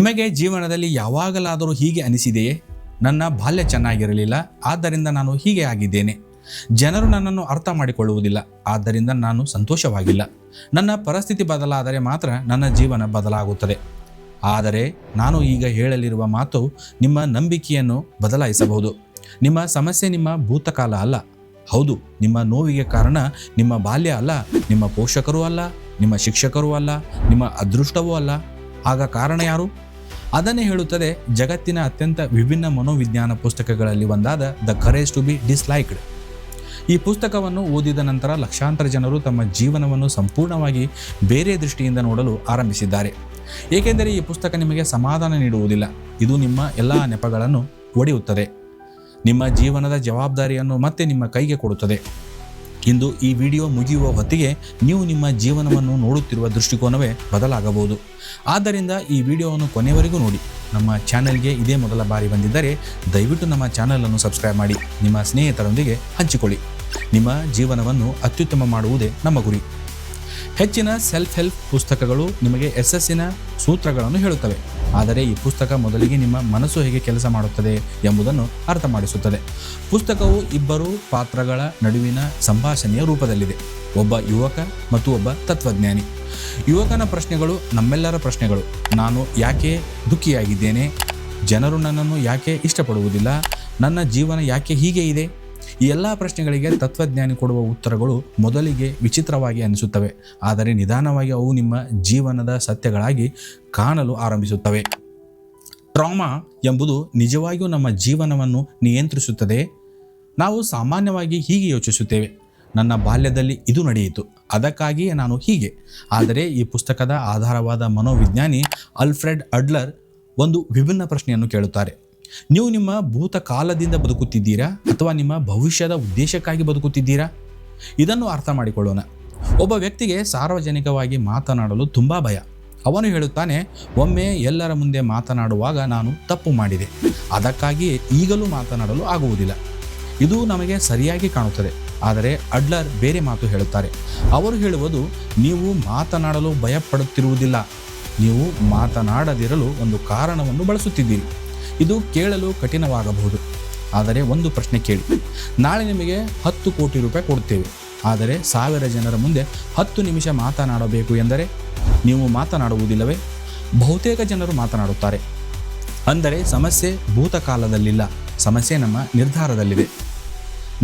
ನಿಮಗೆ ಜೀವನದಲ್ಲಿ ಯಾವಾಗಲಾದರೂ ಹೀಗೆ ಅನಿಸಿದೆಯೇ? ನನ್ನ ಬಾಲ್ಯ ಚೆನ್ನಾಗಿರಲಿಲ್ಲ, ಆದ್ದರಿಂದ ನಾನು ಹೀಗೆ ಆಗಿದ್ದೇನೆ. ಜನರು ನನ್ನನ್ನು ಅರ್ಥ ಮಾಡಿಕೊಳ್ಳುವುದಿಲ್ಲ, ಆದ್ದರಿಂದ ನಾನು ಸಂತೋಷವಾಗಿಲ್ಲ. ನನ್ನ ಪರಿಸ್ಥಿತಿ ಬದಲಾದರೆ ಮಾತ್ರ ನನ್ನ ಜೀವನ ಬದಲಾಗುತ್ತದೆ. ಆದರೆ ನಾನು ಈಗ ಹೇಳಲಿರುವ ಮಾತು ನಿಮ್ಮ ನಂಬಿಕೆಯನ್ನು ಬದಲಾಯಿಸಬಹುದು. ನಿಮ್ಮ ಸಮಸ್ಯೆ ನಿಮ್ಮ ಭೂತಕಾಲ ಅಲ್ಲ. ಹೌದು, ನಿಮ್ಮ ನೋವಿಗೆ ಕಾರಣ ನಿಮ್ಮ ಬಾಲ್ಯ ಅಲ್ಲ, ನಿಮ್ಮ ಪೋಷಕರೂ ಅಲ್ಲ, ನಿಮ್ಮ ಶಿಕ್ಷಕರೂ ಅಲ್ಲ, ನಿಮ್ಮ ಅದೃಷ್ಟವೂ ಅಲ್ಲ. ಆಗ ಕಾರಣ ಯಾರು? ಅದನ್ನೇ ಹೇಳುತ್ತದೆ ಜಗತ್ತಿನ ಅತ್ಯಂತ ವಿಭಿನ್ನ ಮನೋವಿಜ್ಞಾನ ಪುಸ್ತಕಗಳಲ್ಲಿ ಒಂದಾದ ದ ಕರೇಜ್ ಟು ಬಿ ಡಿಸ್ಲೈಕ್ಡ್. ಈ ಪುಸ್ತಕವನ್ನು ಓದಿದ ನಂತರ ಲಕ್ಷಾಂತರ ಜನರು ತಮ್ಮ ಜೀವನವನ್ನು ಸಂಪೂರ್ಣವಾಗಿ ಬೇರೆ ದೃಷ್ಟಿಯಿಂದ ನೋಡಲು ಆರಂಭಿಸಿದ್ದಾರೆ. ಏಕೆಂದರೆ ಈ ಪುಸ್ತಕ ನಿಮಗೆ ಸಮಾಧಾನ ನೀಡುವುದಿಲ್ಲ, ಇದು ನಿಮ್ಮ ಎಲ್ಲ ನೆಪಗಳನ್ನು ಒಡೆಯುತ್ತದೆ, ನಿಮ್ಮ ಜೀವನದ ಜವಾಬ್ದಾರಿಯನ್ನು ಮತ್ತೆ ನಿಮ್ಮ ಕೈಗೆ ಕೊಡುತ್ತದೆ. ಇಂದು ಈ ವಿಡಿಯೋ ಮುಗಿಯುವ ಹೊತ್ತಿಗೆ ನೀವು ನಿಮ್ಮ ಜೀವನವನ್ನು ನೋಡುತ್ತಿರುವ ದೃಷ್ಟಿಕೋನವೇ ಬದಲಾಗಬಹುದು. ಆದ್ದರಿಂದ ಈ ವಿಡಿಯೋವನ್ನು ಕೊನೆಯವರೆಗೂ ನೋಡಿ. ನಮ್ಮ ಚಾನೆಲ್ಗೆ ಇದೇ ಮೊದಲ ಬಾರಿ ಬಂದಿದ್ದರೆ ದಯವಿಟ್ಟು ನಮ್ಮ ಚಾನಲನ್ನು ಸಬ್ಸ್ಕ್ರೈಬ್ ಮಾಡಿ, ನಿಮ್ಮ ಸ್ನೇಹಿತರೊಂದಿಗೆ ಹಂಚಿಕೊಳ್ಳಿ. ನಿಮ್ಮ ಜೀವನವನ್ನು ಅತ್ಯುತ್ತಮ ಮಾಡುವುದೇ ನಮ್ಮ ಗುರಿ. ಹೆಚ್ಚಿನ ಸೆಲ್ಫ್ ಹೆಲ್ಪ್ ಪುಸ್ತಕಗಳು ನಿಮಗೆ ಯಶಸ್ಸಿನ ಸೂತ್ರಗಳನ್ನು ಹೇಳುತ್ತವೆ, ಆದರೆ ಈ ಪುಸ್ತಕ ಮೊದಲಿಗೆ ನಿಮ್ಮ ಮನಸ್ಸು ಹೇಗೆ ಕೆಲಸ ಮಾಡುತ್ತದೆ ಎಂಬುದನ್ನು ಅರ್ಥ ಮಾಡಿಸುತ್ತದೆ. ಪುಸ್ತಕವು ಇಬ್ಬರು ಪಾತ್ರಗಳ ನಡುವಿನ ಸಂಭಾಷಣೆಯ ರೂಪದಲ್ಲಿದೆ, ಒಬ್ಬ ಯುವಕ ಮತ್ತು ಒಬ್ಬ ತತ್ವಜ್ಞಾನಿ. ಯುವಕನ ಪ್ರಶ್ನೆಗಳು ನಮ್ಮೆಲ್ಲರ ಪ್ರಶ್ನೆಗಳು. ನಾನು ಯಾಕೆ ದುಃಖಿಯಾಗಿದ್ದೇನೆ? ಜನರು ನನ್ನನ್ನು ಯಾಕೆ ಇಷ್ಟಪಡುವುದಿಲ್ಲ? ನನ್ನ ಜೀವನ ಯಾಕೆ ಹೀಗೆ ಇದೆ? ಈ ಎಲ್ಲ ಪ್ರಶ್ನೆಗಳಿಗೆ ತತ್ವಜ್ಞಾನಿ ಕೊಡುವ ಉತ್ತರಗಳು ಮೊದಲಿಗೆ ವಿಚಿತ್ರವಾಗಿ ಅನಿಸುತ್ತವೆ, ಆದರೆ ನಿಧಾನವಾಗಿ ಅವು ನಿಮ್ಮ ಜೀವನದ ಸತ್ಯಗಳಾಗಿ ಕಾಣಲು ಆರಂಭಿಸುತ್ತವೆ. ಟ್ರಾಮಾ ಎಂಬುದು ನಿಜವಾಗಿಯೂ ನಮ್ಮ ಜೀವನವನ್ನು ನಿಯಂತ್ರಿಸುತ್ತದೆ. ನಾವು ಸಾಮಾನ್ಯವಾಗಿ ಹೀಗೆ ಯೋಚಿಸುತ್ತೇವೆ, ನನ್ನ ಬಾಲ್ಯದಲ್ಲಿ ಇದು ನಡೆಯಿತು, ಅದಕ್ಕಾಗಿಯೇ ನಾನು ಹೀಗೆ. ಆದರೆ ಈ ಪುಸ್ತಕದ ಆಧಾರವಾದ ಮನೋವಿಜ್ಞಾನಿ ಆಲ್ಫ್ರೆಡ್ ಅಡ್ಲರ್ ಒಂದು ವಿಭಿನ್ನ ಪ್ರಶ್ನೆಯನ್ನು ಕೇಳುತ್ತಾರೆ. ನೀವು ನಿಮ್ಮ ಭೂತಕಾಲದಿಂದ ಬದುಕುತ್ತಿದ್ದೀರಾ ಅಥವಾ ನಿಮ್ಮ ಭವಿಷ್ಯದ ಉದ್ದೇಶಕ್ಕಾಗಿ ಬದುಕುತ್ತಿದ್ದೀರಾ? ಇದನ್ನು ಅರ್ಥ ಮಾಡಿಕೊಳ್ಳೋಣ. ಒಬ್ಬ ವ್ಯಕ್ತಿಗೆ ಸಾರ್ವಜನಿಕವಾಗಿ ಮಾತನಾಡಲು ತುಂಬ ಭಯ. ಅವನು ಹೇಳುತ್ತಾನೆ, ಒಮ್ಮೆ ಎಲ್ಲರ ಮುಂದೆ ಮಾತನಾಡುವಾಗ ನಾನು ತಪ್ಪು ಮಾಡಿದೆ, ಅದಕ್ಕಾಗಿಯೇ ಈಗಲೂ ಮಾತನಾಡಲು ಆಗುವುದಿಲ್ಲ. ಇದು ನಮಗೆ ಸರಿಯಾಗಿ ಕಾಣುತ್ತದೆ, ಆದರೆ ಅಡ್ಲರ್ ಬೇರೆ ಮಾತು ಹೇಳುತ್ತಾರೆ. ಅವರು ಹೇಳುವುದು, ನೀವು ಮಾತನಾಡಲು ಭಯಪಡುತ್ತಿರುವುದಿಲ್ಲ, ನೀವು ಮಾತನಾಡದಿರಲು ಒಂದು ಕಾರಣವನ್ನು ಬಳಸುತ್ತಿದ್ದೀರಿ. ಇದು ಕೇಳಲು ಕಠಿಣವಾಗಬಹುದು, ಆದರೆ ಒಂದು ಪ್ರಶ್ನೆ ಕೇಳಿ. ನಾಳೆ ನಿಮಗೆ 10 ಕೋಟಿ ರೂಪಾಯಿ ಕೊಡುತ್ತೇವೆ, ಆದರೆ 1000 ಜನರ ಮುಂದೆ 10 ನಿಮಿಷ ಮಾತನಾಡಬೇಕು ಎಂದರೆ ನೀವು ಮಾತನಾಡುವುದಿಲ್ಲವೇ? ಬಹುತೇಕ ಜನರು ಮಾತನಾಡುತ್ತಾರೆ. ಅಂದರೆ ಸಮಸ್ಯೆ ಭೂತಕಾಲದಲ್ಲಿಲ್ಲ, ಸಮಸ್ಯೆ ನಮ್ಮ ನಿರ್ಧಾರದಲ್ಲಿದೆ.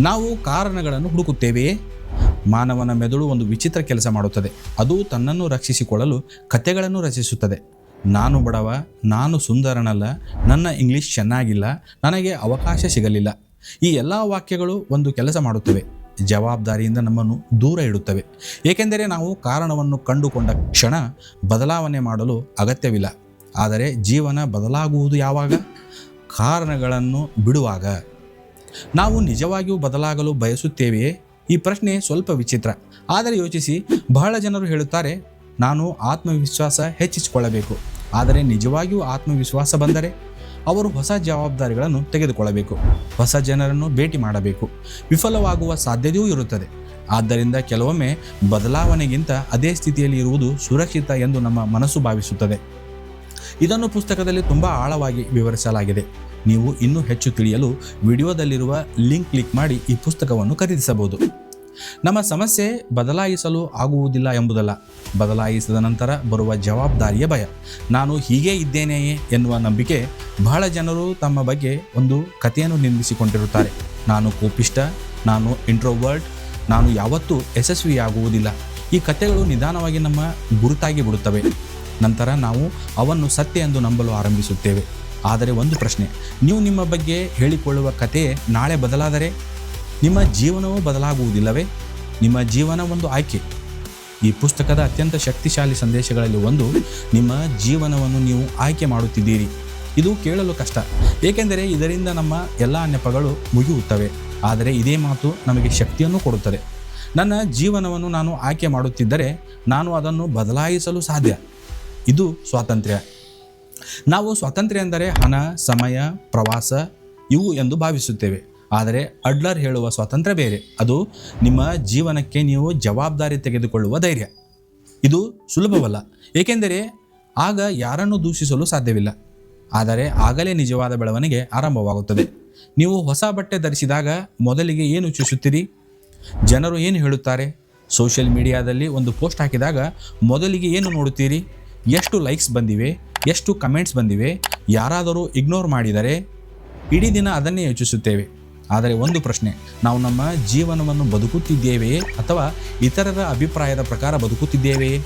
ನಾವು ಕಾರಣಗಳನ್ನು ಹುಡುಕುತ್ತೇವೆಯೇ? ಮಾನವನ ಮೆದುಳು ಒಂದು ವಿಚಿತ್ರ ಕೆಲಸ ಮಾಡುತ್ತದೆ. ಅದು ತನ್ನನ್ನು ರಕ್ಷಿಸಿಕೊಳ್ಳಲು ಕಥೆಗಳನ್ನು ರಚಿಸುತ್ತದೆ. ನಾನು ಬಡವ, ನಾನು ಸುಂದರನಲ್ಲ, ನನ್ನ ಇಂಗ್ಲಿಷ್ ಚೆನ್ನಾಗಿಲ್ಲ, ನನಗೆ ಅವಕಾಶ ಸಿಗಲಿಲ್ಲ. ಈ ಎಲ್ಲ ವಾಕ್ಯಗಳು ಒಂದು ಕೆಲಸ ಮಾಡುತ್ತವೆ, ಜವಾಬ್ದಾರಿಯಿಂದ ನಮ್ಮನ್ನು ದೂರ ಇಡುತ್ತವೆ. ಏಕೆಂದರೆ ನಾವು ಕಾರಣವನ್ನು ಕಂಡುಕೊಂಡ ಕ್ಷಣ ಬದಲಾವಣೆ ಮಾಡಲು ಅಗತ್ಯವಿಲ್ಲ. ಆದರೆ ಜೀವನ ಬದಲಾಗುವುದು ಯಾವಾಗ? ಕಾರಣಗಳನ್ನು ಬಿಡುವಾಗ. ನಾವು ನಿಜವಾಗಿಯೂ ಬದಲಾಗಲು ಬಯಸುತ್ತೇವೆಯೇ? ಈ ಪ್ರಶ್ನೆ ಸ್ವಲ್ಪ ವಿಚಿತ್ರ, ಆದರೆ ಯೋಚಿಸಿ. ಬಹಳ ಜನರು ಹೇಳುತ್ತಾರೆ, ನಾನು ಆತ್ಮವಿಶ್ವಾಸ ಹೆಚ್ಚಿಸಿಕೊಳ್ಳಬೇಕು. ಆದರೆ ನಿಜವಾಗಿಯೂ ಆತ್ಮವಿಶ್ವಾಸ ಬಂದರೆ ಅವರು ಹೊಸ ಜವಾಬ್ದಾರಿಗಳನ್ನು ತೆಗೆದುಕೊಳ್ಳಬೇಕು, ಹೊಸ ಜನರನ್ನು ಭೇಟಿ ಮಾಡಬೇಕು, ವಿಫಲವಾಗುವ ಸಾಧ್ಯತೆಯೂ ಇರುತ್ತದೆ. ಆದ್ದರಿಂದ ಕೆಲವೊಮ್ಮೆ ಬದಲಾವಣೆಗಿಂತ ಅದೇ ಸ್ಥಿತಿಯಲ್ಲಿ ಇರುವುದು ಸುರಕ್ಷಿತ ಎಂದು ನಮ್ಮ ಮನಸ್ಸು ಭಾವಿಸುತ್ತದೆ. ಇದನ್ನು ಪುಸ್ತಕದಲ್ಲಿ ತುಂಬ ಆಳವಾಗಿ ವಿವರಿಸಲಾಗಿದೆ. ನೀವು ಇನ್ನೂ ಹೆಚ್ಚು ತಿಳಿಯಲು ವಿಡಿಯೋದಲ್ಲಿರುವ ಲಿಂಕ್ ಕ್ಲಿಕ್ ಮಾಡಿ ಈ ಪುಸ್ತಕವನ್ನು ಖರೀದಿಸಬಹುದು. ನಮ್ಮ ಸಮಸ್ಯೆ ಬದಲಾಯಿಸಲು ಆಗುವುದಿಲ್ಲ ಎಂಬುದಲ್ಲ, ಬದಲಾಯಿಸಿದ ನಂತರ ಬರುವ ಜವಾಬ್ದಾರಿಯ ಭಯ. ನಾನು ಹೀಗೆ ಇದ್ದೇನೆಯೇ ಎನ್ನುವ ನಂಬಿಕೆ. ಬಹಳ ಜನರು ತಮ್ಮ ಬಗ್ಗೆ ಒಂದು ಕಥೆಯನ್ನು ನಿರ್ಮಿಸಿಕೊಂಡಿರುತ್ತಾರೆ. ನಾನು ಕೋಪಿಷ್ಟ, ನಾನು ಇಂಟ್ರೋವರ್ಟ್, ನಾನು ಯಾವತ್ತೂ ಯಶಸ್ವಿಯಾಗುವುದಿಲ್ಲ. ಈ ಕಥೆಗಳು ನಿಧಾನವಾಗಿ ನಮ್ಮ ಗುರುತಾಗಿ ಬಿಡುತ್ತವೆ. ನಂತರ ನಾವು ಅವನ್ನು ಸತ್ಯ ಎಂದು ನಂಬಲು ಆರಂಭಿಸುತ್ತೇವೆ. ಆದರೆ ಒಂದು ಪ್ರಶ್ನೆ, ನೀವು ನಿಮ್ಮ ಬಗ್ಗೆ ಹೇಳಿಕೊಳ್ಳುವ ಕಥೆಯೇ ನಾಳೆ ಬದಲಾದರೆ ನಿಮ್ಮ ಜೀವನವೂ ಬದಲಾಗುವುದಿಲ್ಲವೇ? ನಿಮ್ಮ ಜೀವನ ಒಂದು ಆಯ್ಕೆ. ಈ ಪುಸ್ತಕದ ಅತ್ಯಂತ ಶಕ್ತಿಶಾಲಿ ಸಂದೇಶಗಳಲ್ಲಿ ಒಂದು, ನಿಮ್ಮ ಜೀವನವನ್ನು ನೀವು ಆಯ್ಕೆ ಮಾಡುತ್ತಿದ್ದೀರಿ. ಇದು ಕೇಳಲು ಕಷ್ಟ, ಏಕೆಂದರೆ ಇದರಿಂದ ನಮ್ಮ ಎಲ್ಲ ನೆಪಗಳು ಮುಗಿಯುತ್ತವೆ. ಆದರೆ ಇದೇ ಮಾತು ನಮಗೆ ಶಕ್ತಿಯನ್ನು ಕೊಡುತ್ತದೆ. ನನ್ನ ಜೀವನವನ್ನು ನಾನು ಆಯ್ಕೆ ಮಾಡುತ್ತಿದ್ದರೆ ನಾನು ಅದನ್ನು ಬದಲಾಯಿಸಲು ಸಾಧ್ಯ. ಇದು ಸ್ವಾತಂತ್ರ್ಯ. ನಾವು ಸ್ವಾತಂತ್ರ್ಯ ಎಂದರೆ ಹಣ, ಸಮಯ, ಪ್ರವಾಸ ಇವು ಎಂದು ಭಾವಿಸುತ್ತೇವೆ. ಆದರೆ ಅಡ್ಲರ್ ಹೇಳುವ ಸ್ವಾತಂತ್ರ್ಯ ಬೇರೆ. ಅದು ನಿಮ್ಮ ಜೀವನಕ್ಕೆ ನೀವು ಜವಾಬ್ದಾರಿ ತೆಗೆದುಕೊಳ್ಳುವ ಧೈರ್ಯ. ಇದು ಸುಲಭವಲ್ಲ, ಏಕೆಂದರೆ ಆಗ ಯಾರನ್ನು ದೂಷಿಸಲು ಸಾಧ್ಯವಿಲ್ಲ. ಆದರೆ ಆಗಲೇ ನಿಜವಾದ ಬೆಳವಣಿಗೆ ಆರಂಭವಾಗುತ್ತದೆ. ನೀವು ಹೊಸ ಬಟ್ಟೆ ಧರಿಸಿದಾಗ ಮೊದಲಿಗೆ ಏನು ಯೋಚಿಸುತ್ತೀರಿ? ಜನರು ಏನು ಹೇಳುತ್ತಾರೆ? ಸೋಷಿಯಲ್ ಮೀಡಿಯಾದಲ್ಲಿ ಒಂದು ಪೋಸ್ಟ್ ಹಾಕಿದಾಗ ಮೊದಲಿಗೆ ಏನು ನೋಡುತ್ತೀರಿ? ಎಷ್ಟು ಲೈಕ್ಸ್ ಬಂದಿವೆ, ಎಷ್ಟು ಕಮೆಂಟ್ಸ್ ಬಂದಿವೆ, ಯಾರಾದರೂ ಇಗ್ನೋರ್ ಮಾಡಿದರೆ? ಇಡೀ ದಿನ ಅದನ್ನೇ ಯೋಚಿಸುತ್ತೇವೆ. ಆದರೆ ಒಂದು ಪ್ರಶ್ನೆ, ನಾವು ನಮ್ಮ ಜೀವನವನ್ನು ಬದುಕುತ್ತಿದ್ದೇವೆಯೇ ಅಥವಾ ಇತರರ ಅಭಿಪ್ರಾಯದ ಪ್ರಕಾರ ಬದುಕುತ್ತಿದ್ದೇವೆಯೇ?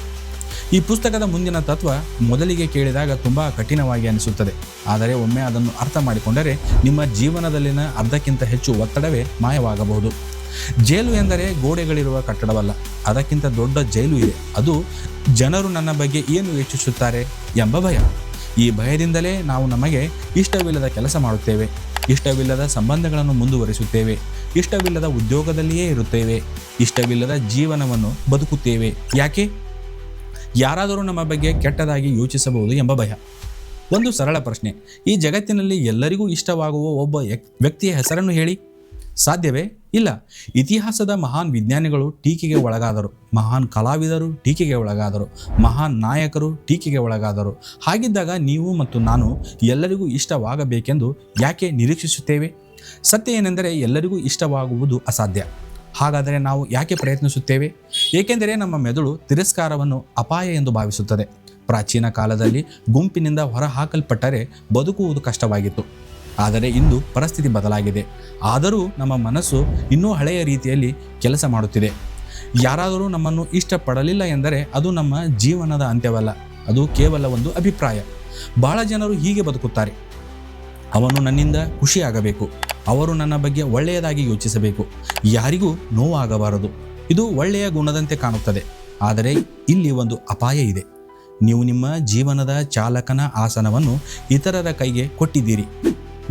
ಈ ಪುಸ್ತಕದ ಮುಂದಿನ ತತ್ವ ಮೊದಲಿಗೆ ಕೇಳಿದಾಗ ತುಂಬ ಕಠಿಣವಾಗಿ ಅನಿಸುತ್ತದೆ. ಆದರೆ ಒಮ್ಮೆ ಅದನ್ನು ಅರ್ಥ ಮಾಡಿಕೊಂಡರೆ ನಿಮ್ಮ ಜೀವನದಲ್ಲಿನ ಅರ್ಧಕ್ಕಿಂತ ಹೆಚ್ಚು ಒತ್ತಡವೇ ಮಾಯವಾಗಬಹುದು. ಜೈಲು ಎಂದರೆ ಗೋಡೆಗಳಿರುವ ಕಟ್ಟಡವಲ್ಲ, ಅದಕ್ಕಿಂತ ದೊಡ್ಡ ಜೈಲು ಇದೆ. ಅದು ಜನರು ನನ್ನ ಬಗ್ಗೆ ಏನು ಯೋಚಿಸುತ್ತಾರೆ ಎಂಬ ಭಯ. ಈ ಭಯದಿಂದಲೇ ನಾವು ನಮಗೆ ಇಷ್ಟವಿಲ್ಲದ ಕೆಲಸ ಮಾಡುತ್ತೇವೆ, ಇಷ್ಟವಿಲ್ಲದ ಸಂಬಂಧಗಳನ್ನು ಮುಂದುವರಿಸುತ್ತೇವೆ, ಇಷ್ಟವಿಲ್ಲದ ಉದ್ಯೋಗದಲ್ಲಿಯೇ ಇರುತ್ತೇವೆ, ಇಷ್ಟವಿಲ್ಲದ ಜೀವನವನ್ನು ಬದುಕುತ್ತೇವೆ. ಯಾಕೆ? ಯಾರಾದರೂ ನಮ್ಮ ಬಗ್ಗೆ ಕೆಟ್ಟದಾಗಿ ಯೋಚಿಸಬಹುದು ಎಂಬ ಭಯ. ಒಂದು ಸರಳ ಪ್ರಶ್ನೆ, ಈ ಜಗತ್ತಿನಲ್ಲಿ ಎಲ್ಲರಿಗೂ ಇಷ್ಟವಾಗುವ ಒಬ್ಬ ವ್ಯಕ್ತಿಯ ಹೆಸರನ್ನು ಹೇಳಿ. ಸಾಧ್ಯವೇ? ಇಲ್ಲ. ಇತಿಹಾಸದ ಮಹಾನ್ ವಿಜ್ಞಾನಿಗಳು ಟೀಕೆಗೆ ಒಳಗಾದರು, ಮಹಾನ್ ಕಲಾವಿದರು ಟೀಕೆಗೆ ಒಳಗಾದರು, ಮಹಾನ್ ನಾಯಕರು ಟೀಕೆಗೆ ಒಳಗಾದರು. ಹಾಗಿದ್ದಾಗ ನೀವು ಮತ್ತು ನಾನು ಎಲ್ಲರಿಗೂ ಇಷ್ಟವಾಗಬೇಕೆಂದು ಯಾಕೆ ನಿರೀಕ್ಷಿಸುತ್ತೇವೆ? ಸತ್ಯ ಏನೆಂದರೆ ಎಲ್ಲರಿಗೂ ಇಷ್ಟವಾಗುವುದು ಅಸಾಧ್ಯ. ಹಾಗಾದರೆ ನಾವು ಯಾಕೆ ಪ್ರಯತ್ನಿಸುತ್ತೇವೆ? ಏಕೆಂದರೆ ನಮ್ಮ ಮೆದುಳು ತಿರಸ್ಕಾರವನ್ನು ಅಪಾಯ ಎಂದು ಭಾವಿಸುತ್ತದೆ. ಪ್ರಾಚೀನ ಕಾಲದಲ್ಲಿ ಗುಂಪಿನಿಂದ ಹೊರಹಾಕಲ್ಪಟ್ಟರೆ ಬದುಕುವುದು ಕಷ್ಟವಾಗಿತ್ತು. ಆದರೆ ಇಂದು ಪರಿಸ್ಥಿತಿ ಬದಲಾಗಿದೆ. ಆದರೂ ನಮ್ಮ ಮನಸ್ಸು ಇನ್ನೂ ಹಳೆಯ ರೀತಿಯಲ್ಲಿ ಕೆಲಸ ಮಾಡುತ್ತಿದೆ. ಯಾರಾದರೂ ನಮ್ಮನ್ನು ಇಷ್ಟಪಡಲಿಲ್ಲ ಎಂದರೆ ಅದು ನಮ್ಮ ಜೀವನದ ಅಂತ್ಯವಲ್ಲ, ಅದು ಕೇವಲ ಒಂದು ಅಭಿಪ್ರಾಯ. ಬಹಳ ಜನರು ಹೀಗೆ ಬದುಕುತ್ತಾರೆ: ಅವನು ನನ್ನಿಂದ ಖುಷಿಯಾಗಬೇಕು, ಅವರು ನನ್ನ ಬಗ್ಗೆ ಒಳ್ಳೆಯದಾಗಿ ಯೋಚಿಸಬೇಕು, ಯಾರಿಗೂ ನೋವಾಗಬಾರದು. ಇದು ಒಳ್ಳೆಯ ಗುಣದಂತೆ ಕಾಣುತ್ತದೆ. ಆದರೆ ಇಲ್ಲಿ ಒಂದು ಅಪಾಯ ಇದೆ. ನೀವು ನಿಮ್ಮ ಜೀವನದ ಚಾಲಕನ ಆಸನವನ್ನು ಇತರರ ಕೈಗೆ ಕೊಟ್ಟಿದ್ದೀರಿ.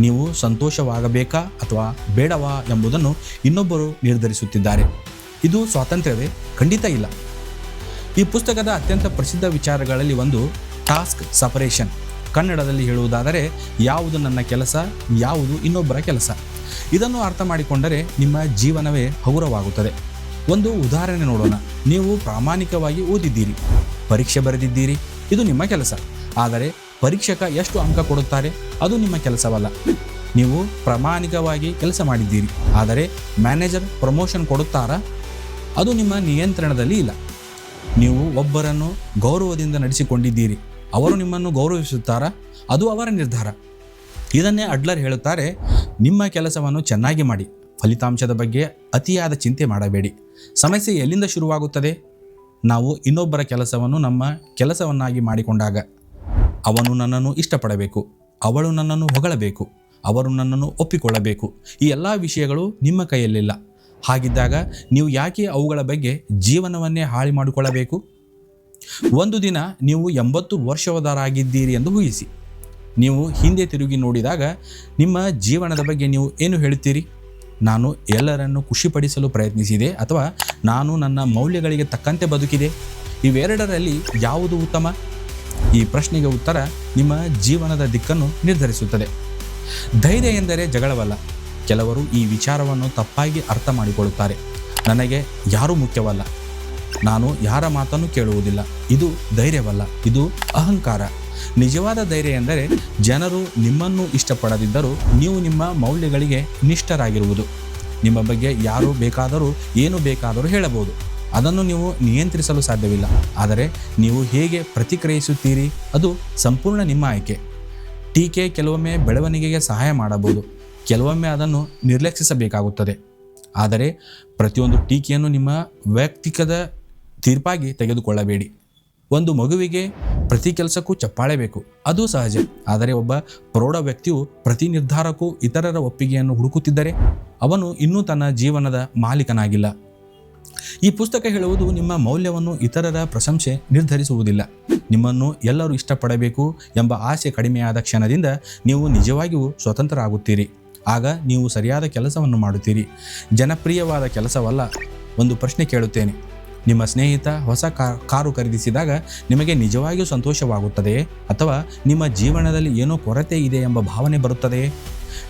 ನೀವು ಸಂತೋಷವಾಗಬೇಕಾ ಅಥವಾ ಬೇಡವಾ ಎಂಬುದನ್ನು ಇನ್ನೊಬ್ಬರು ನಿರ್ಧರಿಸುತ್ತಿದ್ದಾರೆ. ಇದು ಸ್ವಾತಂತ್ರ್ಯವೇ? ಖಂಡಿತ ಇಲ್ಲ. ಈ ಪುಸ್ತಕದ ಅತ್ಯಂತ ಪ್ರಸಿದ್ಧ ವಿಚಾರಗಳಲ್ಲಿ ಒಂದು ಟಾಸ್ಕ್ ಸಪರೇಷನ್. ಕನ್ನಡದಲ್ಲಿ ಹೇಳುವುದಾದರೆ ಯಾವುದು ನನ್ನ ಕೆಲಸ, ಯಾವುದು ಇನ್ನೊಬ್ಬರ ಕೆಲಸ. ಇದನ್ನು ಅರ್ಥ ಮಾಡಿಕೊಂಡರೆ ನಿಮ್ಮ ಜೀವನವೇ ಹಗುರವಾಗುತ್ತದೆ. ಒಂದು ಉದಾಹರಣೆ ನೋಡೋಣ. ನೀವು ಪ್ರಾಮಾಣಿಕವಾಗಿ ಓದಿದ್ದೀರಿ, ಪರೀಕ್ಷೆ ಬರೆದಿದ್ದೀರಿ, ಇದು ನಿಮ್ಮ ಕೆಲಸ. ಆದರೆ ಪರೀಕ್ಷಕ ಎಷ್ಟು ಅಂಕ ಕೊಡುತ್ತಾರೆ ಅದು ನಿಮ್ಮ ಕೆಲಸವಲ್ಲ. ನೀವು ಪ್ರಾಮಾಣಿಕವಾಗಿ ಕೆಲಸ ಮಾಡಿದ್ದೀರಿ, ಆದರೆ ಮ್ಯಾನೇಜರ್ ಪ್ರಮೋಷನ್ ಕೊಡುತ್ತಾರಾ? ಅದು ನಿಮ್ಮ ನಿಯಂತ್ರಣದಲ್ಲಿ ಇಲ್ಲ. ನೀವು ಒಬ್ಬರನ್ನು ಗೌರವದಿಂದ ನಡೆಸಿಕೊಂಡಿದ್ದೀರಿ, ಅವರು ನಿಮ್ಮನ್ನು ಗೌರವಿಸುತ್ತಾರಾ? ಅದು ಅವರ ನಿರ್ಧಾರ. ಇದನ್ನೇ ಅಡ್ಲರ್ ಹೇಳುತ್ತಾರೆ: ನಿಮ್ಮ ಕೆಲಸವನ್ನು ಚೆನ್ನಾಗಿ ಮಾಡಿ, ಫಲಿತಾಂಶದ ಬಗ್ಗೆ ಅತಿಯಾದ ಚಿಂತೆ ಮಾಡಬೇಡಿ. ಸಮಸ್ಯೆ ಎಲ್ಲಿಂದ ಶುರುವಾಗುತ್ತದೆ? ನಾವು ಇನ್ನೊಬ್ಬರ ಕೆಲಸವನ್ನು ನಮ್ಮ ಕೆಲಸವನ್ನಾಗಿ ಮಾಡಿಕೊಂಡಾಗ. ಅವನು ನನ್ನನ್ನು ಇಷ್ಟಪಡಬೇಕು, ಅವಳು ನನ್ನನ್ನು ಹೊಗಳಬೇಕು, ಅವರು ನನ್ನನ್ನು ಒಪ್ಪಿಕೊಳ್ಳಬೇಕು. ಈ ಎಲ್ಲ ವಿಷಯಗಳು ನಿಮ್ಮ ಕೈಯಲ್ಲಿಲ್ಲ. ಹಾಗಿದ್ದಾಗ ನೀವು ಯಾಕೆ ಅವುಗಳ ಬಗ್ಗೆ ಜೀವನವನ್ನೇ ಹಾಳು ಮಾಡಿಕೊಳ್ಳಬೇಕು? ಒಂದು ದಿನ ನೀವು 80 ವರ್ಷದವರಾಗಿದ್ದೀರಿ ಎಂದು ಊಹಿಸಿ. ನೀವು ಹಿಂದೆ ತಿರುಗಿ ನೋಡಿದಾಗ ನಿಮ್ಮ ಜೀವನದ ಬಗ್ಗೆ ನೀವು ಏನು ಹೇಳುತ್ತೀರಿ? ನಾನು ಎಲ್ಲರನ್ನು ಖುಷಿಪಡಿಸಲು ಪ್ರಯತ್ನಿಸಿದೆ ಅಥವಾ ನಾನು ನನ್ನ ಮೌಲ್ಯಗಳಿಗೆ ತಕ್ಕಂತೆ ಬದುಕಿದೆ? ಇವೆರಡರಲ್ಲಿ ಯಾವುದು ಉತ್ತಮ? ಈ ಪ್ರಶ್ನೆಗೆ ಉತ್ತರ ನಿಮ್ಮ ಜೀವನದ ದಿಕ್ಕನ್ನು ನಿರ್ಧರಿಸುತ್ತದೆ. ಧೈರ್ಯ ಎಂದರೆ ಜಗಳವಲ್ಲ. ಕೆಲವರು ಈ ವಿಚಾರವನ್ನು ತಪ್ಪಾಗಿ ಅರ್ಥ ಮಾಡಿಕೊಳ್ಳುತ್ತಾರೆ. ನನಗೆ ಯಾರೂ ಮುಖ್ಯವಲ್ಲ, ನಾನು ಯಾರ ಮಾತನ್ನು ಕೇಳುವುದಿಲ್ಲ. ಇದು ಧೈರ್ಯವಲ್ಲ, ಇದು ಅಹಂಕಾರ. ನಿಜವಾದ ಧೈರ್ಯ ಎಂದರೆ ಜನರು ನಿಮ್ಮನ್ನು ಇಷ್ಟಪಡದಿದ್ದರೂ ನೀವು ನಿಮ್ಮ ಮೌಲ್ಯಗಳಿಗೆ ನಿಷ್ಠರಾಗಿರುವುದು. ನಿಮ್ಮ ಬಗ್ಗೆ ಯಾರು ಬೇಕಾದರೂ ಏನು ಬೇಕಾದರೂ ಹೇಳಬಹುದು, ಅದನ್ನು ನೀವು ನಿಯಂತ್ರಿಸಲು ಸಾಧ್ಯವಿಲ್ಲ. ಆದರೆ ನೀವು ಹೇಗೆ ಪ್ರತಿಕ್ರಿಯಿಸುತ್ತೀರಿ ಅದು ಸಂಪೂರ್ಣ ನಿಮ್ಮ ಆಯ್ಕೆ. ಟೀಕೆ ಕೆಲವೊಮ್ಮೆ ಬೆಳವಣಿಗೆಗೆ ಸಹಾಯ ಮಾಡಬಹುದು, ಕೆಲವೊಮ್ಮೆ ಅದನ್ನು ನಿರ್ಲಕ್ಷಿಸಬೇಕಾಗುತ್ತದೆ. ಆದರೆ ಪ್ರತಿಯೊಂದು ಟೀಕೆಯನ್ನು ನಿಮ್ಮ ವೈಯಕ್ತಿಕದ ತೀರ್ಪಾಗಿ ತೆಗೆದುಕೊಳ್ಳಬೇಡಿ. ಒಂದು ಮಗುವಿಗೆ ಪ್ರತಿ ಕೆಲಸಕ್ಕೂ ಚಪ್ಪಾಳೆ ಬೇಕು, ಅದು ಸಹಜ. ಆದರೆ ಒಬ್ಬ ಪ್ರೌಢ ವ್ಯಕ್ತಿಯು ಪ್ರತಿ ನಿರ್ಧಾರಕ್ಕೂ ಇತರರ ಒಪ್ಪಿಗೆಯನ್ನು ಹುಡುಕುತ್ತಿದ್ದರೆ ಅವನು ಇನ್ನೂ ತನ್ನ ಜೀವನದ ಮಾಲೀಕನಾಗಿಲ್ಲ. ಈ ಪುಸ್ತಕ ಹೇಳುವುದು ನಿಮ್ಮ ಮೌಲ್ಯವನ್ನು ಇತರರ ಪ್ರಶಂಸೆ ನಿರ್ಧರಿಸುವುದಿಲ್ಲ. ನಿಮ್ಮನ್ನು ಎಲ್ಲರೂ ಇಷ್ಟಪಡಬೇಕು ಎಂಬ ಆಸೆ ಕಡಿಮೆಯಾದ ಕ್ಷಣದಿಂದ ನೀವು ನಿಜವಾಗಿಯೂ ಸ್ವತಂತ್ರ ಆಗುತ್ತೀರಿ. ಆಗ ನೀವು ಸರಿಯಾದ ಕೆಲಸವನ್ನು ಮಾಡುತ್ತೀರಿ, ಜನಪ್ರಿಯವಾದ ಕೆಲಸವಲ್ಲ. ಒಂದು ಪ್ರಶ್ನೆ ಕೇಳುತ್ತೇನೆ: ನಿಮ್ಮ ಸ್ನೇಹಿತ ಹೊಸ ಕಾರು ಖರೀದಿಸಿದಾಗ ನಿಮಗೆ ನಿಜವಾಗಿಯೂ ಸಂತೋಷವಾಗುತ್ತದೆಯೇ ಅಥವಾ ನಿಮ್ಮ ಜೀವನದಲ್ಲಿ ಏನೋ ಕೊರತೆ ಇದೆ ಎಂಬ ಭಾವನೆ ಬರುತ್ತದೆಯೇ?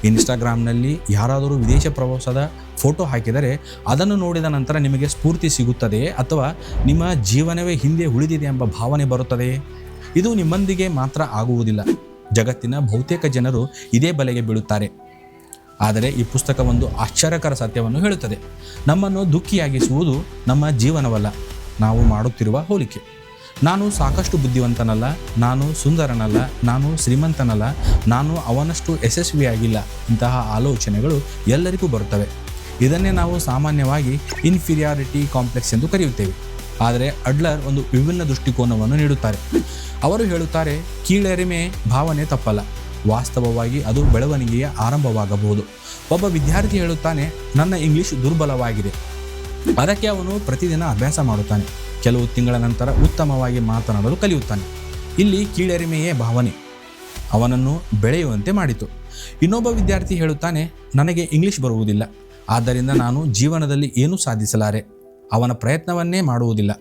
ಇನ್ಸ್ಟಾಗ್ರಾಮ್ನಲ್ಲಿ ಯಾರಾದರೂ ವಿದೇಶ ಪ್ರವಾಸದ ಫೋಟೋ ಹಾಕಿದರೆ ಅದನ್ನು ನೋಡಿದ ನಂತರ ನಿಮಗೆ ಸ್ಫೂರ್ತಿ ಸಿಗುತ್ತದೆಯೇ ಅಥವಾ ನಿಮ್ಮ ಜೀವನವೇ ಹಿಂದೆ ಉಳಿದಿದೆ ಎಂಬ ಭಾವನೆ ಬರುತ್ತದೆಯೇ? ಇದು ನಿಮ್ಮೊಂದಿಗೆ ಮಾತ್ರ ಆಗುವುದಿಲ್ಲ. ಜಗತ್ತಿನ ಬಹುತೇಕ ಜನರು ಇದೇ ಬಲೆಗೆ ಬೀಳುತ್ತಾರೆ. ಆದರೆ ಈ ಪುಸ್ತಕ ಒಂದು ಆಶ್ಚರ್ಯಕರ ಸತ್ಯವನ್ನು ಹೇಳುತ್ತದೆ. ನಮ್ಮನ್ನು ದುಃಖಿಯಾಗಿಸುವುದು ನಮ್ಮ ಜೀವನವಲ್ಲ, ನಾವು ಮಾಡುತ್ತಿರುವ ಹೋಲಿಕೆ. ನಾನು ಸಾಕಷ್ಟು ಬುದ್ಧಿವಂತನಲ್ಲ, ನಾನು ಸುಂದರನಲ್ಲ, ನಾನು ಶ್ರೀಮಂತನಲ್ಲ, ನಾನು ಅವನಷ್ಟು ಯಶಸ್ವಿಯಾಗಿಲ್ಲ. ಇಂತಹ ಆಲೋಚನೆಗಳು ಎಲ್ಲರಿಗೂ ಬರುತ್ತವೆ. ಇದನ್ನೇ ನಾವು ಸಾಮಾನ್ಯವಾಗಿ ಇನ್ಫೀರಿಯಾರಿಟಿ ಕಾಂಪ್ಲೆಕ್ಸ್ ಎಂದು ಕರೆಯುತ್ತೇವೆ. ಆದರೆ ಅಡ್ಲರ್ ಒಂದು ವಿಭಿನ್ನ ದೃಷ್ಟಿಕೋನವನ್ನು ನೀಡುತ್ತಾರೆ. ಅವರು ಹೇಳುತ್ತಾರೆ, ಕೀಳರಿಮೆ ಭಾವನೆ ತಪ್ಪಲ್ಲ, ವಾಸ್ತವವಾಗಿ ಅದು ಬೆಳವಣಿಗೆಯ ಆರಂಭವಾಗಬಹುದು. ಒಬ್ಬ ವಿದ್ಯಾರ್ಥಿ ಹೇಳುತ್ತಾನೆ, ನನ್ನ ಇಂಗ್ಲಿಷ್ ದುರ್ಬಲವಾಗಿದೆ. ಅದಕ್ಕೆ ಅವನು ಪ್ರತಿದಿನ ಅಭ್ಯಾಸ ಮಾಡುತ್ತಾನೆ. ಕೆಲವು ತಿಂಗಳ ನಂತರ ಉತ್ತಮವಾಗಿ ಮಾತನಾಡಲು ಕಲಿಯುತ್ತಾನೆ. ಇಲ್ಲಿ ಕೀಳರಿಮೆಯೇ ಭಾವನೆ ಅವನನ್ನು ಬೆಳೆಯುವಂತೆ ಮಾಡಿತು. ಇನ್ನೊಬ್ಬ ವಿದ್ಯಾರ್ಥಿ ಹೇಳುತ್ತಾನೆ, ನನಗೆ ಇಂಗ್ಲಿಷ್ ಬರುವುದಿಲ್ಲ, ಆದ್ದರಿಂದ ನಾನು ಜೀವನದಲ್ಲಿ ಏನೂ ಸಾಧಿಸಲಾರೆ. ಅವನ ಪ್ರಯತ್ನವನ್ನೇ ಮಾಡುವುದಿಲ್ಲ.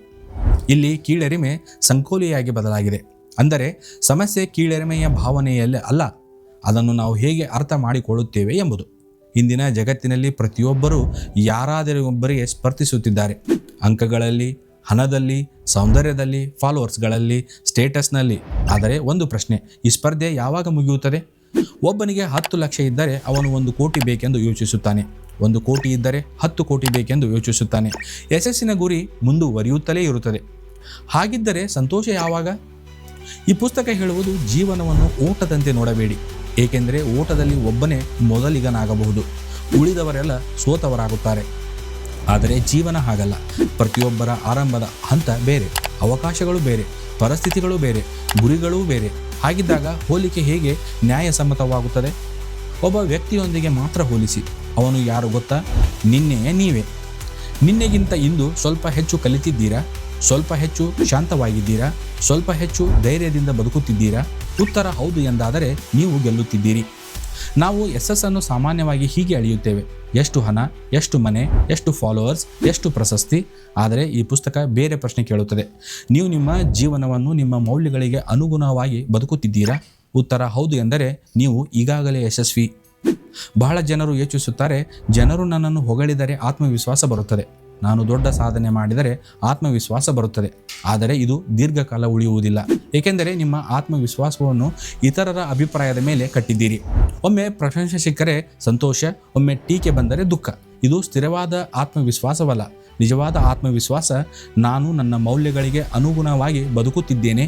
ಇಲ್ಲಿ ಕೀಳರಿಮೆ ಸಂಕೋಲೆಯಾಗಿ ಬದಲಾಗಿದೆ. ಅಂದರೆ ಸಮಸ್ಯೆ ಕೀಳರಿಮೆಯ ಭಾವನೆಯಲ್ಲೇ ಅಲ್ಲ, ಅದನ್ನು ನಾವು ಹೇಗೆ ಅರ್ಥ ಮಾಡಿಕೊಳ್ಳುತ್ತೇವೆ ಎಂಬುದು. ಇಂದಿನ ಜಗತ್ತಿನಲ್ಲಿ ಪ್ರತಿಯೊಬ್ಬರೂ ಯಾರಾದರೊಬ್ಬರಿಗೆ ಸ್ಪರ್ಧಿಸುತ್ತಿದ್ದಾರೆ. ಅಂಕಗಳಲ್ಲಿ, ಹಣದಲ್ಲಿ, ಸೌಂದರ್ಯದಲ್ಲಿ, ಫಾಲೋವರ್ಸ್ಗಳಲ್ಲಿ, ಸ್ಟೇಟಸ್ನಲ್ಲಿ. ಆದರೆ ಒಂದು ಪ್ರಶ್ನೆ, ಈ ಸ್ಪರ್ಧೆ ಯಾವಾಗ ಮುಗಿಯುತ್ತದೆ? ಒಬ್ಬನಿಗೆ 10 ಲಕ್ಷ ಇದ್ದರೆ ಅವನು 1 ಕೋಟಿ ಬೇಕೆಂದು ಯೋಚಿಸುತ್ತಾನೆ. 1 ಕೋಟಿ ಇದ್ದರೆ 10 ಕೋಟಿ ಬೇಕೆಂದು ಯೋಚಿಸುತ್ತಾನೆ. ಯಶಸ್ಸಿನ ಗುರಿ ಮುಂದುವರಿಯುತ್ತಲೇ ಇರುತ್ತದೆ. ಹಾಗಿದ್ದರೆ ಸಂತೋಷ ಯಾವಾಗ? ಈ ಪುಸ್ತಕ ಹೇಳುವುದು, ಜೀವನವನ್ನು ಓಟದಂತೆ ನೋಡಬೇಡಿ, ಏಕೆಂದರೆ ಓಟದಲ್ಲಿ ಒಬ್ಬನೇ ಮೊದಲಿಗನಾಗಬಹುದು, ಉಳಿದವರೆಲ್ಲ ಸೋತವರಾಗುತ್ತಾರೆ. ಆದರೆ ಜೀವನ ಹಾಗಲ್ಲ. ಪ್ರತಿಯೊಬ್ಬರ ಆರಂಭದ ಹಂತ ಬೇರೆ, ಅವಕಾಶಗಳು ಬೇರೆ, ಪರಿಸ್ಥಿತಿಗಳು ಬೇರೆ, ಗುರಿಗಳೂ ಬೇರೆ. ಹಾಗಿದ್ದಾಗ ಹೋಲಿಕೆ ಹೇಗೆ ನ್ಯಾಯಸಮ್ಮತವಾಗುತ್ತದೆ? ಒಬ್ಬ ವ್ಯಕ್ತಿಯೊಂದಿಗೆ ಮಾತ್ರ ಹೋಲಿಸಿ. ಅವನು ಯಾರು ಗೊತ್ತಾ? ನಿನ್ನೆಯೇ ನೀವೇ. ನಿನ್ನೆಗಿಂತ ಇಂದು ಸ್ವಲ್ಪ ಹೆಚ್ಚು ಕಲಿತಿದ್ದೀರಾ? ಸ್ವಲ್ಪ ಹೆಚ್ಚು ಶಾಂತವಾಗಿದ್ದೀರಾ? ಸ್ವಲ್ಪ ಹೆಚ್ಚು ಧೈರ್ಯದಿಂದ ಬದುಕುತ್ತಿದ್ದೀರಾ? ಉತ್ತರ ಹೌದು ಎಂದಾದರೆ ನೀವು ಗೆಲ್ಲುತ್ತಿದ್ದೀರಿ. ನಾವು ಯಶಸ್ಸನ್ನು ಸಾಮಾನ್ಯವಾಗಿ ಹೀಗೆ ಅಳೆಯುತ್ತೇವೆ: ಎಷ್ಟು ಹಣ, ಎಷ್ಟು ಮನೆ, ಎಷ್ಟು ಫಾಲೋವರ್ಸ್, ಎಷ್ಟು ಪ್ರಶಸ್ತಿ. ಆದರೆ ಈ ಪುಸ್ತಕ ಬೇರೆ ಪ್ರಶ್ನೆ ಕೇಳುತ್ತದೆ. ನೀವು ನಿಮ್ಮ ಜೀವನವನ್ನು ನಿಮ್ಮ ಮೌಲ್ಯಗಳಿಗೆ ಅನುಗುಣವಾಗಿ ಬದುಕುತ್ತಿದ್ದೀರಾ? ಉತ್ತರ ಹೌದು ಎಂದರೆ ನೀವು ಈಗಾಗಲೇ ಯಶಸ್ವಿ. ಬಹಳ ಜನರು ಯೋಚಿಸುತ್ತಾರೆ, ಜನರು ನನ್ನನ್ನು ಹೊಗಳಿದರೆ ಆತ್ಮವಿಶ್ವಾಸ ಬರುತ್ತದೆ, ನಾನು ದೊಡ್ಡ ಸಾಧನೆ ಮಾಡಿದರೆ ಆತ್ಮವಿಶ್ವಾಸ ಬರುತ್ತದೆ. ಆದರೆ ಇದು ದೀರ್ಘಕಾಲ ಉಳಿಯುವುದಿಲ್ಲ, ಏಕೆಂದರೆ ನಿಮ್ಮ ಆತ್ಮವಿಶ್ವಾಸವನ್ನು ಇತರರ ಅಭಿಪ್ರಾಯದ ಮೇಲೆ ಕಟ್ಟಿದ್ದೀರಿ. ಒಮ್ಮೆ ಪ್ರಶಂಸೆ ಸಿಕ್ಕರೆ ಸಂತೋಷ, ಒಮ್ಮೆ ಟೀಕೆ ಬಂದರೆ ದುಃಖ. ಇದು ಸ್ಥಿರವಾದ ಆತ್ಮವಿಶ್ವಾಸವಲ್ಲ. ನಿಜವಾದ ಆತ್ಮವಿಶ್ವಾಸ, ನಾನು ನನ್ನ ಮೌಲ್ಯಗಳಿಗೆ ಅನುಗುಣವಾಗಿ ಬದುಕುತ್ತಿದ್ದೇನೆ.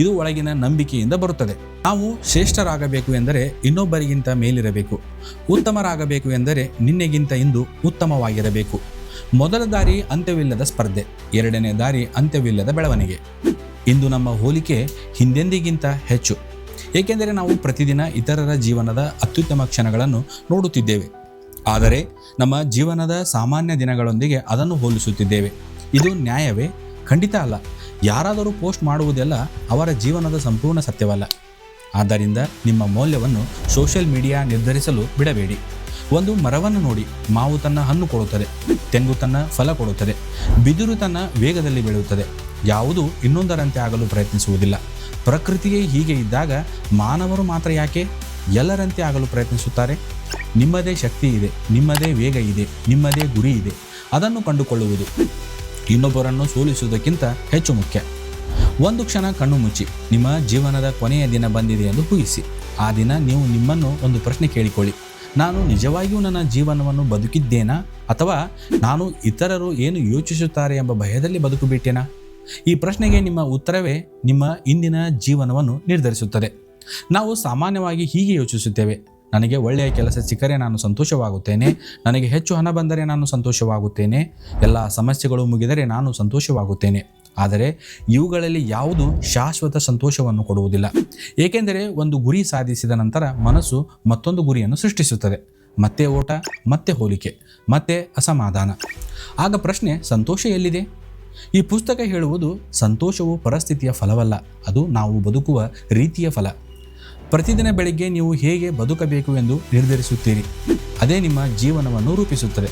ಇದು ಒಳಗಿನ ನಂಬಿಕೆಯಿಂದ ಬರುತ್ತದೆ. ನಾವು ಶ್ರೇಷ್ಠರಾಗಬೇಕು ಎಂದರೆ ಇನ್ನೊಬ್ಬರಿಗಿಂತ ಮೇಲಿರಬೇಕು. ಉತ್ತಮರಾಗಬೇಕು ಎಂದರೆ ನಿನ್ನೆಗಿಂತ ಇಂದು ಉತ್ತಮವಾಗಿರಬೇಕು. ಮೊದಲ ದಾರಿ ಅಂತ್ಯವಿಲ್ಲದ ಸ್ಪರ್ಧೆ, ಎರಡನೇ ದಾರಿ ಅಂತ್ಯವಿಲ್ಲದ ಬೆಳವಣಿಗೆ. ಇಂದು ನಮ್ಮ ಹೋಲಿಕೆ ಹಿಂದೆಂದಿಗಿಂತ ಹೆಚ್ಚು, ಏಕೆಂದರೆ ನಾವು ಪ್ರತಿದಿನ ಇತರರ ಜೀವನದ ಅತ್ಯುತ್ತಮ ಕ್ಷಣಗಳನ್ನು ನೋಡುತ್ತಿದ್ದೇವೆ. ಆದರೆ ನಮ್ಮ ಜೀವನದ ಸಾಮಾನ್ಯ ದಿನಗಳೊಂದಿಗೆ ಅದನ್ನು ಹೋಲಿಸುತ್ತಿದ್ದೇವೆ. ಇದು ನ್ಯಾಯವೇ? ಖಂಡಿತ ಅಲ್ಲ. ಯಾರಾದರೂ ಪೋಸ್ಟ್ ಮಾಡುವುದೆಲ್ಲ ಅವರ ಜೀವನದ ಸಂಪೂರ್ಣ ಸತ್ಯವಲ್ಲ. ಆದ್ದರಿಂದ ನಿಮ್ಮ ಮೌಲ್ಯವನ್ನು ಸೋಷಿಯಲ್ ಮೀಡಿಯಾ ನಿರ್ಧರಿಸಲು ಬಿಡಬೇಡಿ. ಒಂದು ಮರವನ್ನು ನೋಡಿ, ಮಾವು ತನ್ನ ಹಣ್ಣು ಕೊಡುತ್ತದೆ, ತೆಂಗು ತನ್ನ ಫಲ ಕೊಡುತ್ತದೆ, ಬಿದಿರು ತನ್ನ ವೇಗದಲ್ಲಿ ಬೆಳೆಯುತ್ತದೆ. ಯಾವುದೂ ಇನ್ನೊಂದರಂತೆ ಆಗಲು ಪ್ರಯತ್ನಿಸುವುದಿಲ್ಲ. ಪ್ರಕೃತಿಯೇ ಹೀಗೆ ಇದ್ದಾಗ ಮಾನವರು ಮಾತ್ರ ಯಾಕೆ ಎಲ್ಲರಂತೆ ಆಗಲು ಪ್ರಯತ್ನಿಸುತ್ತಾರೆ? ನಿಮ್ಮದೇ ಶಕ್ತಿ ಇದೆ, ನಿಮ್ಮದೇ ವೇಗ ಇದೆ, ನಿಮ್ಮದೇ ಗುರಿ ಇದೆ. ಅದನ್ನು ಕಂಡುಕೊಳ್ಳುವುದು ಇನ್ನೊಬ್ಬರನ್ನು ಸೋಲಿಸುವುದಕ್ಕಿಂತ ಹೆಚ್ಚು ಮುಖ್ಯ. ಒಂದು ಕ್ಷಣ ಕಣ್ಣು ಮುಚ್ಚಿ ನಿಮ್ಮ ಜೀವನದ ಕೊನೆಯ ದಿನ ಬಂದಿದೆ ಎಂದು ಊಹಿಸಿ. ಆ ದಿನ ನೀವು ನಿಮ್ಮನ್ನು ಒಂದು ಪ್ರಶ್ನೆ ಕೇಳಿಕೊಳ್ಳಿ: ನಾನು ನಿಜವಾಗಿಯೂ ನನ್ನ ಜೀವನವನ್ನು ಬದುಕಿದ್ದೇನಾ, ಅಥವಾ ನಾನು ಇತರರು ಏನು ಯೋಚಿಸುತ್ತಾರೆ ಎಂಬ ಭಯದಲ್ಲಿ ಬದುಕುಬಿಟ್ಟೇನಾ? ಈ ಪ್ರಶ್ನೆಗೆ ನಿಮ್ಮ ಉತ್ತರವೇ ನಿಮ್ಮ ಇಂದಿನ ಜೀವನವನ್ನು ನಿರ್ಧರಿಸುತ್ತದೆ. ನಾವು ಸಾಮಾನ್ಯವಾಗಿ ಹೀಗೆ ಯೋಚಿಸುತ್ತೇವೆ: ನನಗೆ ಒಳ್ಳೆಯ ಕೆಲಸ ಸಿಕ್ಕರೆ ನಾನು ಸಂತೋಷವಾಗುತ್ತೇನೆ, ನನಗೆ ಹೆಚ್ಚು ಹಣ ಬಂದರೆ ನಾನು ಸಂತೋಷವಾಗುತ್ತೇನೆ, ಎಲ್ಲ ಸಮಸ್ಯೆಗಳು ಮುಗಿದರೆ ನಾನು ಸಂತೋಷವಾಗುತ್ತೇನೆ. ಆದರೆ ಇವುಗಳಲ್ಲಿ ಯಾವುದು ಶಾಶ್ವತ ಸಂತೋಷವನ್ನು ಕೊಡುವುದಿಲ್ಲ, ಏಕೆಂದರೆ ಒಂದು ಗುರಿ ಸಾಧಿಸಿದ ನಂತರ ಮನಸ್ಸು ಮತ್ತೊಂದು ಗುರಿಯನ್ನು ಸೃಷ್ಟಿಸುತ್ತದೆ. ಮತ್ತೆ ಓಟ, ಮತ್ತೆ ಹೋಲಿಕೆ, ಮತ್ತೆ ಅಸಮಾಧಾನ. ಆಗ ಪ್ರಶ್ನೆ, ಸಂತೋಷ ಎಲ್ಲಿದೆ? ಈ ಪುಸ್ತಕ ಹೇಳುವುದು, ಸಂತೋಷವು ಪರಿಸ್ಥಿತಿಯ ಫಲವಲ್ಲ, ಅದು ನಾವು ಬದುಕುವ ರೀತಿಯ ಫಲ. ಪ್ರತಿದಿನ ಬೆಳಿಗ್ಗೆ ನೀವು ಹೇಗೆ ಬದುಕಬೇಕು ಎಂದು ನಿರ್ಧರಿಸುತ್ತೀರಿ, ಅದೇ ನಿಮ್ಮ ಜೀವನವನ್ನು ರೂಪಿಸುತ್ತದೆ.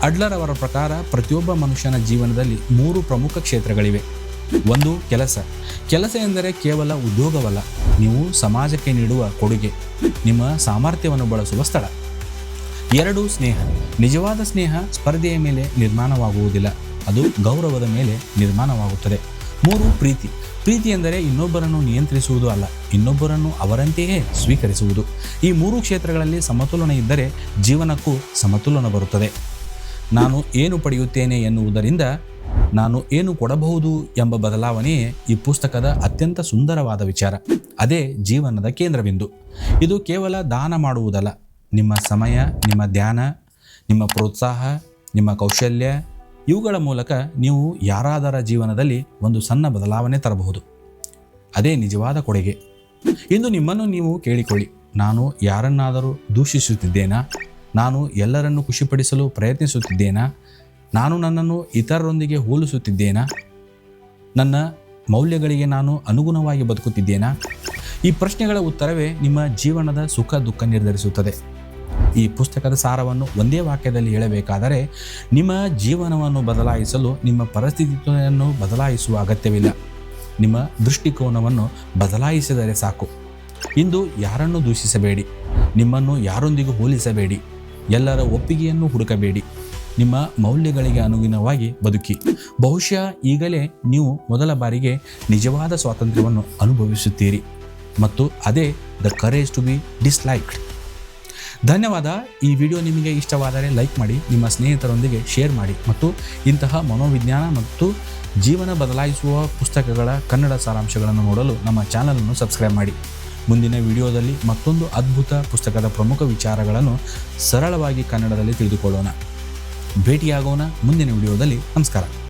ಅಡ್ಲರ್ ಅವರ ಪ್ರಕಾರ ಪ್ರತಿಯೊಬ್ಬ ಮನುಷ್ಯನ ಜೀವನದಲ್ಲಿ 3 ಪ್ರಮುಖ ಕ್ಷೇತ್ರಗಳಿವೆ. 1, ಕೆಲಸ ಎಂದರೆ ಕೇವಲ ಉದ್ಯೋಗವಲ್ಲ, ನೀವು ಸಮಾಜಕ್ಕೆ ನೀಡುವ ಕೊಡುಗೆ, ನಿಮ್ಮ ಸಾಮರ್ಥ್ಯವನ್ನು ಬಳಸುವ ಸ್ಥಳ. 2, ಸ್ನೇಹ. ನಿಜವಾದ ಸ್ನೇಹ ಸ್ಪರ್ಧೆಯ ಮೇಲೆ ನಿರ್ಮಾಣವಾಗುವುದಿಲ್ಲ, ಅದು ಗೌರವದ ಮೇಲೆ ನಿರ್ಮಾಣವಾಗುತ್ತದೆ. 3. ಪ್ರೀತಿ. ಪ್ರೀತಿ ಎಂದರೆ ಇನ್ನೊಬ್ಬರನ್ನು ನಿಯಂತ್ರಿಸುವುದು ಅಲ್ಲ, ಇನ್ನೊಬ್ಬರನ್ನು ಅವರಂತೆಯೇ ಸ್ವೀಕರಿಸುವುದು. ಈ 3 ಕ್ಷೇತ್ರಗಳಲ್ಲಿ ಸಮತೋಲನ ಇದ್ದರೆ ಜೀವನಕ್ಕೂ ಸಮತೋಲನ ಬರುತ್ತದೆ. ನಾನು ಏನು ಪಡೆಯುತ್ತೇನೆ ಎನ್ನುವುದರಿಂದ ನಾನು ಏನು ಕೊಡಬಹುದು ಎಂಬ ಬದಲಾವಣೆಯೇ ಈ ಪುಸ್ತಕದ ಅತ್ಯಂತ ಸುಂದರವಾದ ವಿಚಾರ. ಅದೇ ಜೀವನದ ಕೇಂದ್ರಬಿಂದು. ಇದು ಕೇವಲ ದಾನ ಮಾಡುವುದಲ್ಲ, ನಿಮ್ಮ ಸಮಯ, ನಿಮ್ಮ ಧ್ಯಾನ, ನಿಮ್ಮ ಪ್ರೋತ್ಸಾಹ, ನಿಮ್ಮ ಕೌಶಲ್ಯ, ಇವುಗಳ ಮೂಲಕ ನೀವು ಯಾರಾದರ ಜೀವನದಲ್ಲಿ ಒಂದು ಸಣ್ಣ ಬದಲಾವಣೆ ತರಬಹುದು. ಅದೇ ನಿಜವಾದ ಕೊಡುಗೆ. ಇಂದು ನಿಮ್ಮನ್ನು ನೀವು ಕೇಳಿಕೊಳ್ಳಿ, ನಾನು ಯಾರನ್ನಾದರೂ ದೂಷಿಸುತ್ತಿದ್ದೇನಾ? ನಾನು ಎಲ್ಲರನ್ನು ಖುಷಿಪಡಿಸಲು ಪ್ರಯತ್ನಿಸುತ್ತಿದ್ದೇನಾ? ನಾನು ನನ್ನನ್ನು ಇತರರೊಂದಿಗೆ ಹೋಲಿಸುತ್ತಿದ್ದೇನಾ? ನನ್ನ ಮೌಲ್ಯಗಳಿಗೆ ನಾನು ಅನುಗುಣವಾಗಿ ಬದುಕುತ್ತಿದ್ದೇನಾ? ಈ ಪ್ರಶ್ನೆಗಳ ಉತ್ತರವೇ ನಿಮ್ಮ ಜೀವನದ ಸುಖ ದುಃಖ ನಿರ್ಧರಿಸುತ್ತದೆ. ಈ ಪುಸ್ತಕದ ಸಾರವನ್ನು ಒಂದೇ ವಾಕ್ಯದಲ್ಲಿ ಹೇಳಬೇಕಾದರೆ, ನಿಮ್ಮ ಜೀವನವನ್ನು ಬದಲಾಯಿಸಲು ನಿಮ್ಮ ಪರಿಸ್ಥಿತಿಯನ್ನು ಬದಲಾಯಿಸುವ ಅಗತ್ಯವಿಲ್ಲ. ನಿಮ್ಮ ದೃಷ್ಟಿಕೋನವನ್ನು ಬದಲಾಯಿಸಿದರೆ ಸಾಕು. ಇಂದು ಯಾರನ್ನು ದೂಷಿಸಬೇಡಿ, ನಿಮ್ಮನ್ನು ಯಾರೊಂದಿಗೂ ಹೋಲಿಸಬೇಡಿ, ಎಲ್ಲರ ಒಪ್ಪಿಗೆಯನ್ನು ಹುಡುಕಬೇಡಿ. ನಿಮ್ಮ ಮೌಲ್ಯಗಳಿಗೆ ಅನುಗುಣವಾಗಿ ಬದುಕಿ. ಬಹುಶಃ ಈಗಲೇ ನೀವು ಮೊದಲ ಬಾರಿಗೆ ನಿಜವಾದ ಸ್ವಾತಂತ್ರ್ಯವನ್ನು ಅನುಭವಿಸುತ್ತೀರಿ, ಮತ್ತು ಅದೇ ದ ಕರೇಜ್ ಟು ಬಿ ಡಿಸ್ಲೈಕ್ಡ್. ಧನ್ಯವಾದ. ಈ ವಿಡಿಯೋ ನಿಮಗೆ ಇಷ್ಟವಾದರೆ ಲೈಕ್ ಮಾಡಿ, ನಿಮ್ಮ ಸ್ನೇಹಿತರೊಂದಿಗೆ ಶೇರ್ ಮಾಡಿ, ಮತ್ತು ಇಂತಹ ಮನೋವಿಜ್ಞಾನ ಮತ್ತು ಜೀವನ ಬದಲಾಯಿಸುವ ಪುಸ್ತಕಗಳ ಕನ್ನಡ ಸಾರಾಂಶಗಳನ್ನು ನೋಡಲು ನಮ್ಮ ಚಾನಲನ್ನು ಸಬ್ಸ್ಕ್ರೈಬ್ ಮಾಡಿ. ಮುಂದಿನ ವಿಡಿಯೋದಲ್ಲಿ ಮತ್ತೊಂದು ಅದ್ಭುತ ಪುಸ್ತಕದ ಪ್ರಮುಖ ವಿಚಾರಗಳನ್ನು ಸರಳವಾಗಿ ಕನ್ನಡದಲ್ಲಿ ತಿಳಿದುಕೊಳ್ಳೋಣ. ಭೇಟಿಯಾಗೋಣ ಮುಂದಿನ ವಿಡಿಯೋದಲ್ಲಿ. ನಮಸ್ಕಾರ.